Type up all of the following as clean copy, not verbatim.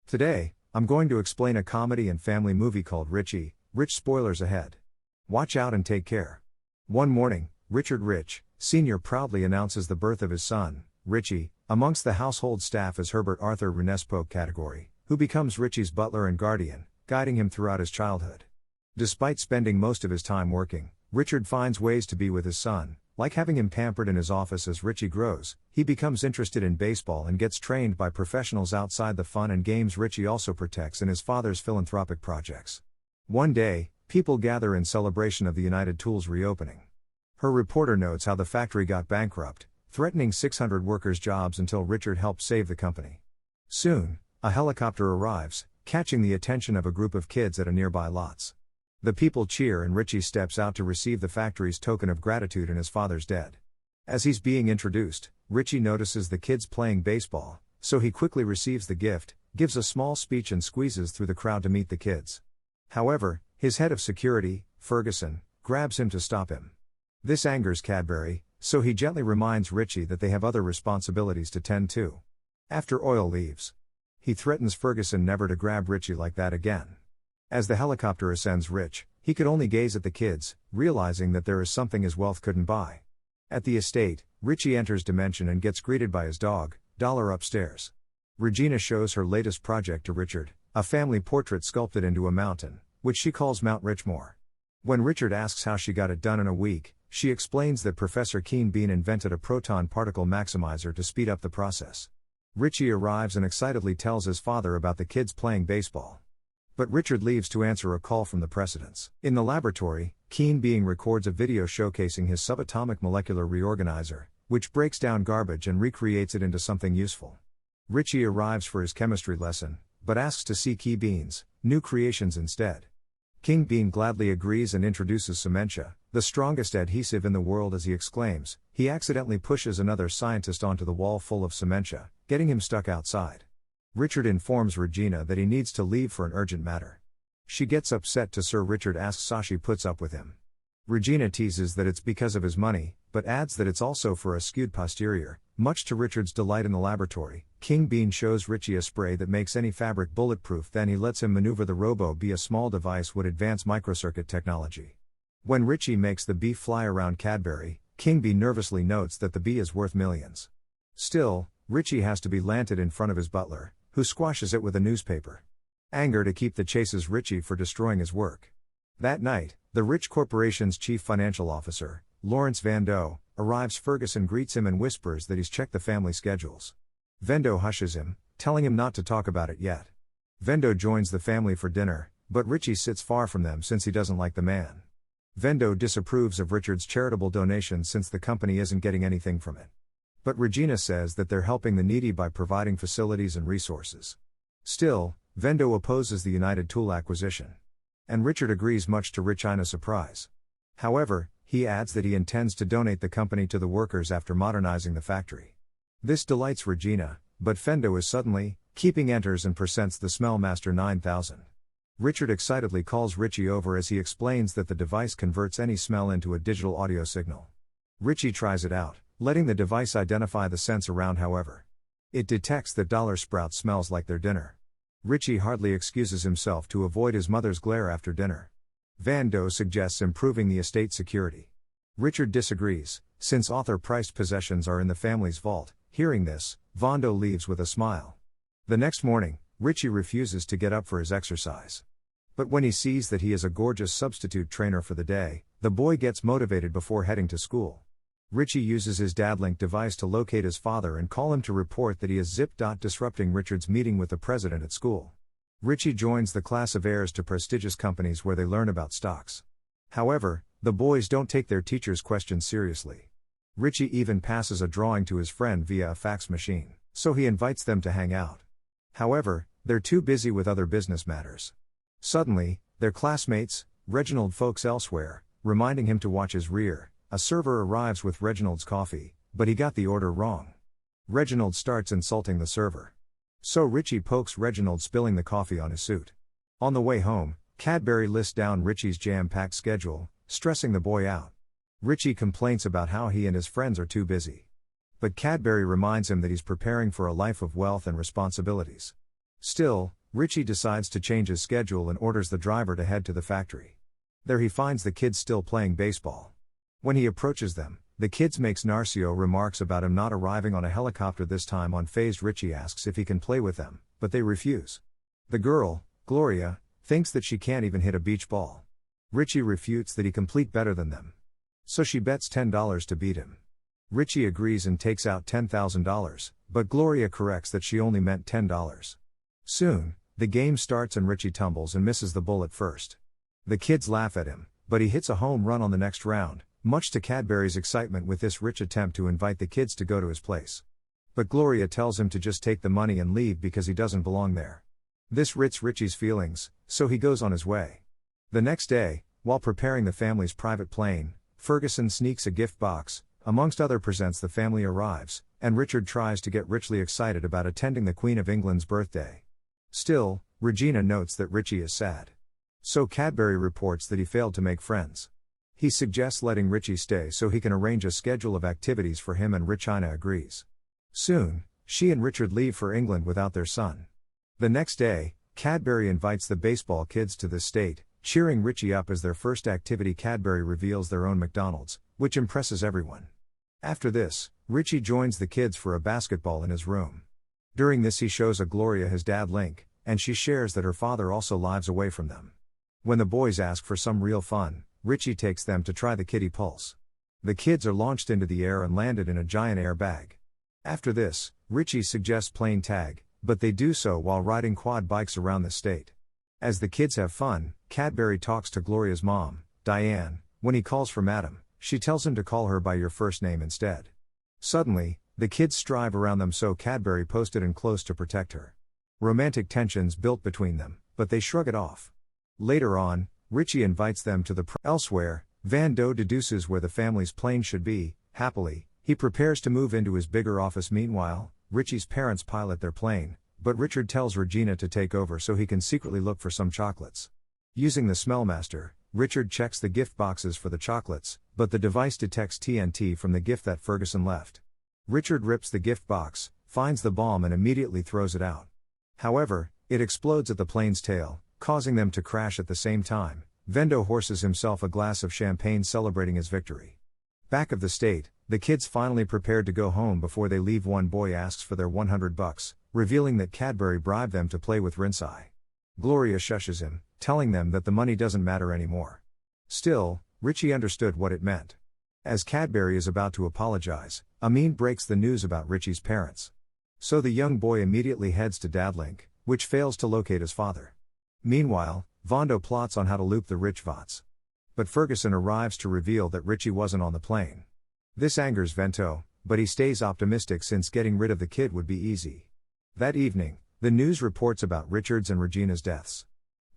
Today, I'm going to explain a comedy and family movie called Richie. Rich spoilers ahead. Watch out and take care. One morning, Richard Rich, Sr. proudly announces the birth of his son, Richie, amongst the household staff as Herbert Arthur Renespo category, who becomes Richie's butler and guardian, guiding him throughout his childhood. Despite spending most of his time working, Richard finds ways to be with his son, like having him pampered in his office as Richie grows. He becomes interested in baseball and gets trained by professionals outside the fun and games Richie also protects in his father's philanthropic projects. One day, people gather in celebration of the United Tool's reopening. Her reporter notes how the factory got bankrupt, threatening 600 workers' jobs until Richard helped save the company. Soon, a helicopter arrives, catching the attention of a group of kids at a nearby lots. The people cheer and Richie steps out to receive the factory's token of gratitude and his father's dead. As he's being introduced, Richie notices the kids playing baseball, so he quickly receives the gift, gives a small speech and squeezes through the crowd to meet the kids. However, his head of security, Ferguson, grabs him to stop him. This angers Cadbury, so he gently reminds Richie that they have other responsibilities to tend to. After Oil leaves, he threatens Ferguson never to grab Richie like that again. As the helicopter ascends he could only gaze at the kids, realizing that there is something his wealth couldn't buy. At the estate, Richie enters Dimension and gets greeted by his dog, Dollar upstairs. Regina shows her latest project to Richard, a family portrait sculpted into a mountain, which she calls Mount Richmore. When Richard asks how she got it done in a week, she explains that Professor Keen Bean invented a proton particle maximizer to speed up the process. Richie arrives and excitedly tells his father about the kids playing baseball. But Richard leaves to answer a call from the presidents. In the laboratory, Keen Bean records a video showcasing his subatomic molecular reorganizer, which breaks down garbage and recreates it into something useful. Richie arrives for his chemistry lesson, but asks to see Keen Bean's new creations instead. King Bean gladly agrees and introduces Cementia, the strongest adhesive in the world, as he exclaims. He accidentally pushes another scientist onto the wall full of Cementia, getting him stuck outside. Richard informs Regina that he needs to leave for an urgent matter. She gets upset to Sir Richard asks how she puts up with him. Regina teases that it's because of his money, but adds that it's also for a skewed posterior. Much to Richard's delight in the laboratory, King Bean shows Richie a spray that makes any fabric bulletproof, then he lets him maneuver the robo-bee. A small device would advance microcircuit technology. When Richie makes the bee fly around Cadbury, King Bee nervously notes that the bee is worth millions. Still, Richie has to be lanted in front of his butler, who squashes it with a newspaper. Anger Keith chases Richie for destroying his work. That night, the Rich Corporation's chief financial officer, Lawrence Vando, arrives. Ferguson greets him and whispers that he's checked the family schedules. Vando hushes him, telling him not to talk about it yet. Vando joins the family for dinner, but Richie sits far from them since he doesn't like the man. Vando disapproves of Richard's charitable donations since the company isn't getting anything from it. But Regina says that they're helping the needy by providing facilities and resources. Still, Vendo opposes the United Tool acquisition. And Richard agrees, much to Regina's surprise. However, he adds that he intends to donate the company to the workers after modernizing the factory. This delights Regina, but Fendo is suddenly, keeping enters and presents the Smellmaster 9000. Richard excitedly calls Richie over as he explains that the device converts any smell into a digital audio signal. Richie tries it out, letting the device identify the scents around. However, it detects that Dollar Sprout smells like their dinner. Richie hardly excuses himself to avoid his mother's glare after dinner. Vando suggests improving the estate security. Richard disagrees, since author-priced possessions are in the family's vault. Hearing this, Vando leaves with a smile. The next morning, Richie refuses to get up for his exercise. But when he sees that he is a gorgeous substitute trainer for the day, the boy gets motivated before heading to school. Richie uses his Dadlink device to locate his father and call him to report that he is disrupting Richard's meeting with the president at school. Richie joins the class of heirs to prestigious companies where they learn about stocks. However, the boys don't take their teacher's questions seriously. Richie even passes a drawing to his friend via a fax machine, so he invites them to hang out. However, they're too busy with other business matters. Suddenly, their classmates, Reginald, folks elsewhere, reminding him to watch his rear. A server arrives with Reginald's coffee, but he got the order wrong. Reginald starts insulting the server. So Richie pokes Reginald, spilling the coffee on his suit. On the way home, Cadbury lists down Richie's jam-packed schedule, stressing the boy out. Richie complains about how he and his friends are too busy. But Cadbury reminds him that he's preparing for a life of wealth and responsibilities. Still, Richie decides to change his schedule and orders the driver to head to the factory. There he finds the kids still playing baseball. When he approaches them, the kids makes Narcio remarks about him not arriving on a helicopter this time. Unfazed, Richie asks if he can play with them, but they refuse. The girl, Gloria, thinks that she can't even hit a beach ball. Richie refutes that he can complete better than them. So she bets $10 to beat him. Richie agrees and takes out $10,000, but Gloria corrects that she only meant $10. Soon, the game starts and Richie tumbles and misses the bullet first. The kids laugh at him, but he hits a home run on the next round, much to Cadbury's excitement with this rich attempt to invite the kids to go to his place. But Gloria tells him to just take the money and leave because he doesn't belong there. This hurts Richie's feelings, so he goes on his way. The next day, while preparing the family's private plane, Ferguson sneaks a gift box, amongst other presents the family arrives, and Richard tries to get richly excited about attending the Queen of England's birthday. Still, Regina notes that Richie is sad. So Cadbury reports that he failed to make friends. He suggests letting Richie stay so he can arrange a schedule of activities for him, and Regina agrees. Soon, she and Richard leave for England without their son. The next day, Cadbury invites the baseball kids to the state, cheering Richie up as their first activity. Cadbury reveals their own McDonald's, which impresses everyone. After this, Richie joins the kids for a basketball in his room. During this he shows Gloria his dad Link, and she shares that her father also lives away from them. When the boys ask for some real fun, Richie takes them to try the kiddie pulse. The kids are launched into the air and landed in a giant air bag. After this, Richie suggests playing tag, but they do so while riding quad bikes around the state. As the kids have fun, Cadbury talks to Gloria's mom, Diane. When he calls for Madam, she tells him to call her by your first name instead. Suddenly, the kids strive around them, so Cadbury posted in close to protect her. Romantic tensions built between them, but they shrug it off. Later on, Richie invites them to the elsewhere. Van Doe deduces where the family's plane should be. Happily, he prepares to move into his bigger office. Meanwhile, Richie's parents pilot their plane, but Richard tells Regina to take over so he can secretly look for some chocolates. Using the Smellmaster, Richard checks the gift boxes for the chocolates, but the device detects TNT from the gift that Ferguson left. Richard rips the gift box, finds the bomb and immediately throws it out. However, it explodes at the plane's tail, causing them to crash at the same time. Vendo horses himself a glass of champagne celebrating his victory. Back of the state, the kids finally prepared to go home. Before they leave, one boy asks for their $100, revealing that Cadbury bribed them to play with Rinsei. Gloria shushes him, telling them that the money doesn't matter anymore. Still, Richie understood what it meant. As Cadbury is about to apologize, Amin breaks the news about Richie's parents. So the young boy immediately heads to Dadlink, which fails to locate his father. Meanwhile, Vondo plots on how to loop the rich Vots. But Ferguson arrives to reveal that Richie wasn't on the plane. This angers Vento, but he stays optimistic since getting rid of the kid would be easy. That evening, the news reports about Richard's and Regina's deaths.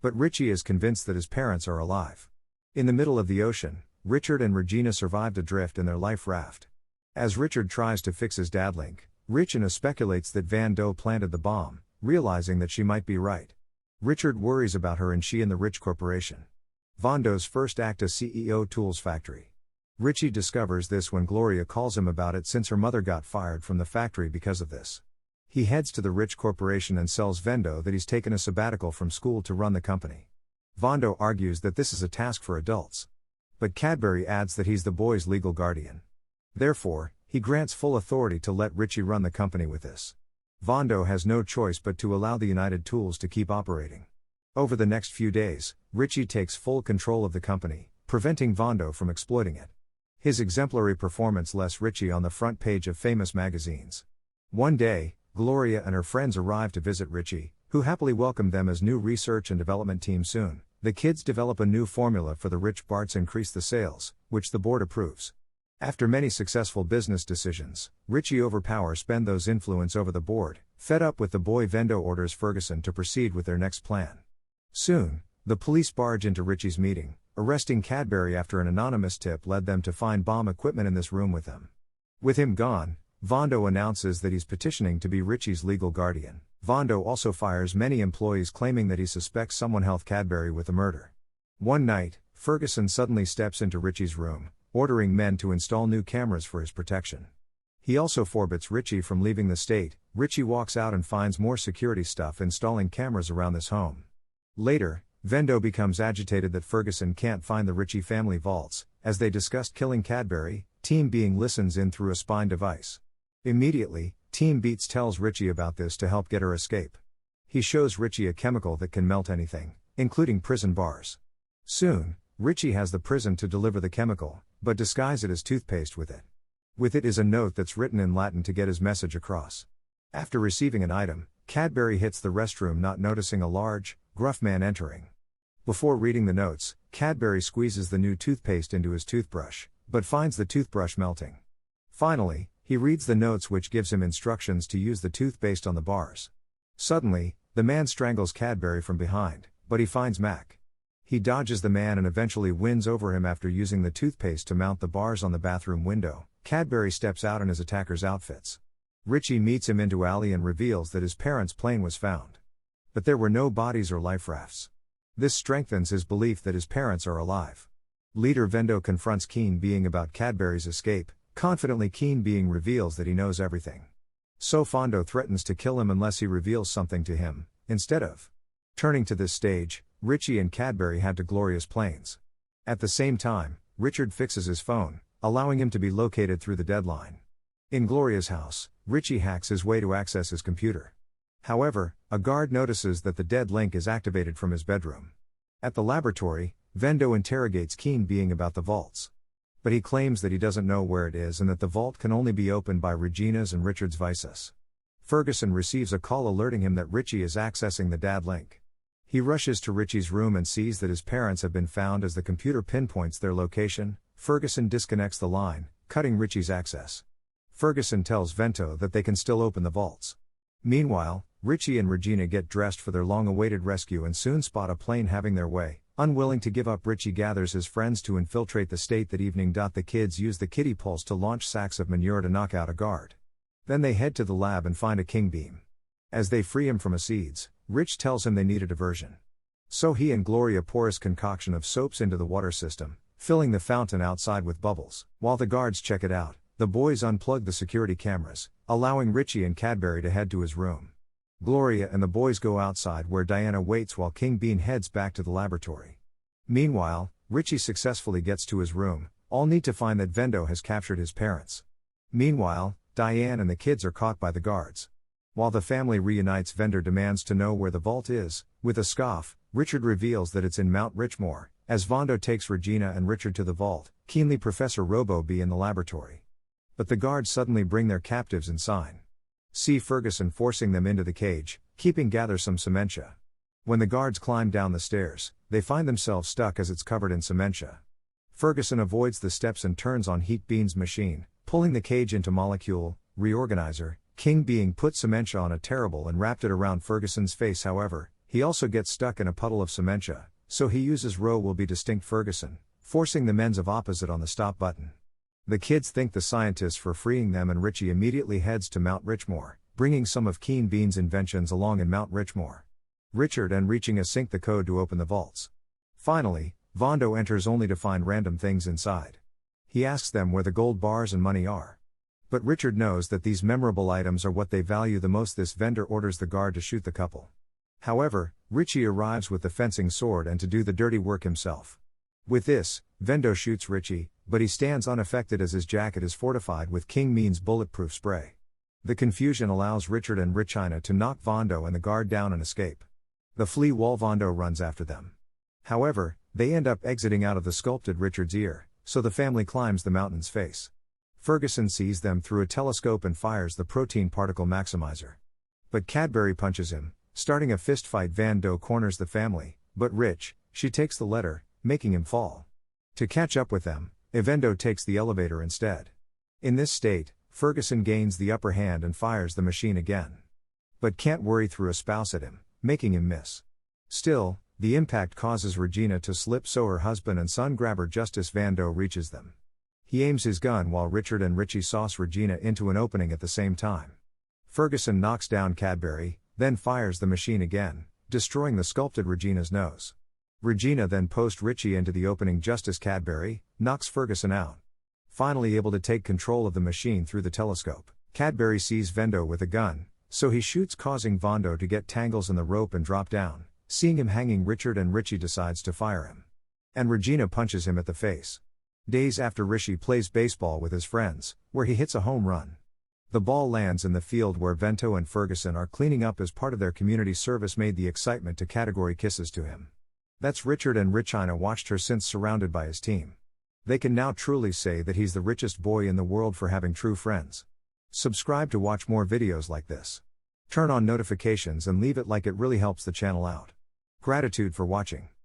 But Richie is convinced that his parents are alive. In the middle of the ocean, Richard and Regina survived adrift in their life raft. As Richard tries to fix his Dadlink, Regina speculates that Van Doe planted the bomb, realizing that she might be right. Richard worries about her and she in the Rich Corporation. Van Doe's first act as CEO tools factory. Richie discovers this when Gloria calls him about it since her mother got fired from the factory because of this. He heads to the Rich Corporation and tells Vendo that he's taken a sabbatical from school to run the company. Vando argues that this is a task for adults. But Cadbury adds that he's the boy's legal guardian. Therefore, he grants full authority to let Richie run the company with this. Vando has no choice but to allow the United Tools to keep operating. Over the next few days, Richie takes full control of the company, preventing Vando from exploiting it. His exemplary performance lets Richie on the front page of famous magazines. One day, Gloria and her friends arrive to visit Richie, who happily welcomed them as new research and development team. Soon, the kids develop a new formula for the rich Barts, increase the sales, which the board approves. After many successful business decisions, Richie overpowers spend those influence over the board. Fed up with the boy, Vendo orders Ferguson to proceed with their next plan. Soon, the police barge into Richie's meeting, arresting Cadbury after an anonymous tip led them to find bomb equipment in this room with them. With him gone, Vando announces that he's petitioning to be Richie's legal guardian. Vando also fires many employees claiming that he suspects someone helped Cadbury with the murder. One night, Ferguson suddenly steps into Richie's room, ordering men to install new cameras for his protection. He also forbids Richie from leaving the state. Richie walks out and finds more security stuff, installing cameras around this home. Later, Vendo becomes agitated that Ferguson can't find the Richie family vaults. As they discussed killing Cadbury, Team Being listens in through a spine device. Immediately, Team Beats tells Richie about this to help get her escape. He shows Richie a chemical that can melt anything, including prison bars. Soon, Richie has the prison to deliver the chemical, but disguise it as toothpaste with it. With it is a note that's written in Latin to get his message across. After receiving an item, Cadbury hits the restroom, not noticing a large, gruff man entering. Before reading the notes, Cadbury squeezes the new toothpaste into his toothbrush, but finds the toothbrush melting. Finally, he reads the notes, which gives him instructions to use the toothpaste on the bars. Suddenly, the man strangles Cadbury from behind, but he finds Mac. He dodges the man and eventually wins over him after using the toothpaste to mount the bars on the bathroom window. Cadbury steps out in his attacker's outfits. Richie meets him into alley and reveals that his parents' plane was found. But there were no bodies or life rafts. This strengthens his belief that his parents are alive. Leader Vendo confronts Keen Being about Cadbury's escape. Confidently, Keen Being reveals that he knows everything. So Fondo threatens to kill him unless he reveals something to him, instead of. Turning to this stage, Richie and Cadbury head to Gloria's planes. At the same time, Richard fixes his phone, allowing him to be located through the deadline. In Gloria's house, Richie hacks his way to access his computer. However, a guard notices that the dead link is activated from his bedroom. At the laboratory, Vendo interrogates Keen Being about the vaults. But he claims that he doesn't know where it is and that the vault can only be opened by Regina's and Richard's vices. Ferguson receives a call alerting him that Richie is accessing the DAD link. He rushes to Richie's room and sees that his parents have been found. As the computer pinpoints their location, Ferguson disconnects the line, cutting Richie's access. Ferguson tells Vento that they can still open the vaults. Meanwhile, Richie and Regina get dressed for their long-awaited rescue and soon spot a plane having their way. Unwilling to give up, Richie gathers his friends to infiltrate the state that evening. The kids use the kitty pulse to launch sacks of manure to knock out a guard. Then they head to the lab and find a king beam. As they free him from seeds, Rich tells him they need a diversion. So he and Gloria pour his concoction of soaps into the water system, filling the fountain outside with bubbles. While the guards check it out, the boys unplug the security cameras, allowing Richie and Cadbury to head to his room. Gloria and the boys go outside where Diana waits while King Bean heads back to the laboratory. Meanwhile, Richie successfully gets to his room, all need to find that Vendo has captured his parents. Meanwhile, Diane and the kids are caught by the guards. While the family reunites, Vendo demands to know where the vault is. With a scoff, Richard reveals that it's in Mount Richmore. As Vendo takes Regina and Richard to the vault, keenly Professor Robo be in the laboratory. But the guards suddenly bring their captives inside. See Ferguson forcing them into the cage, keeping gather some cementia. When the guards climb down the stairs, they find themselves stuck as it's covered in cementia. Ferguson avoids the steps and turns on Heat Bean's machine, pulling the cage into molecule reorganizer. King Being put cementia on a terrible and wrapped it around Ferguson's face. However, he also gets stuck in a puddle of cementia, so he uses Row will be distinct Ferguson, forcing the men's of opposite on the stop button. The kids thank the scientists for freeing them, and Richie immediately heads to Mount Richmore, bringing some of Keen Bean's inventions along in Mount Richmore. Richard and Reaching sync the code to open the vaults. Finally, Vondo enters only to find random things inside. He asks them where the gold bars and money are. But Richard knows that these memorable items are what they value the most. This vendor orders the guard to shoot the couple. However, Richie arrives with the fencing sword and to do the dirty work himself. With this, Vendo shoots Richie, but he stands unaffected as his jacket is fortified with King Mean's bulletproof spray. The confusion allows Richard and Richina to knock Vondo and the guard down and escape. The flea wall Vondo runs after them. However, they end up exiting out of the sculpted Richard's ear, so the family climbs the mountain's face. Ferguson sees them through a telescope and fires the protein particle maximizer. But Cadbury punches him, starting a fist fight. Vando corners the family, but she takes the letter, making him fall. To catch up with them, Evendo takes the elevator instead. In this state, Ferguson gains the upper hand and fires the machine again. But can't worry through a spouse at him, making him miss. Still, the impact causes Regina to slip, so her husband and son grab her. Justice Vando reaches them. He aims his gun while Richard and Richie sauce Regina into an opening at the same time. Ferguson knocks down Cadbury, then fires the machine again, destroying the sculpted Regina's nose. Regina then posts Richie into the opening. Justice Cadbury knocks Ferguson out. finally able to take control of the machine through the telescope. Cadbury sees Vendo with a gun, so he shoots, causing Vondo to get tangles in the rope and drop down. Seeing him hanging, Richard and Richie decides to fire him. And Regina punches him at the face. Days after, Richie plays baseball with his friends, where he hits a home run. The ball lands in the field where Vento and Ferguson are cleaning up as part of their community service. Made the excitement to category kisses to him. That's Richard, and Richina watched her since surrounded by his team. They can now truly say that he's the richest boy in the world for having true friends. Subscribe to watch more videos like this. Turn on notifications and leave it like, it really helps the channel out. Gratitude for watching.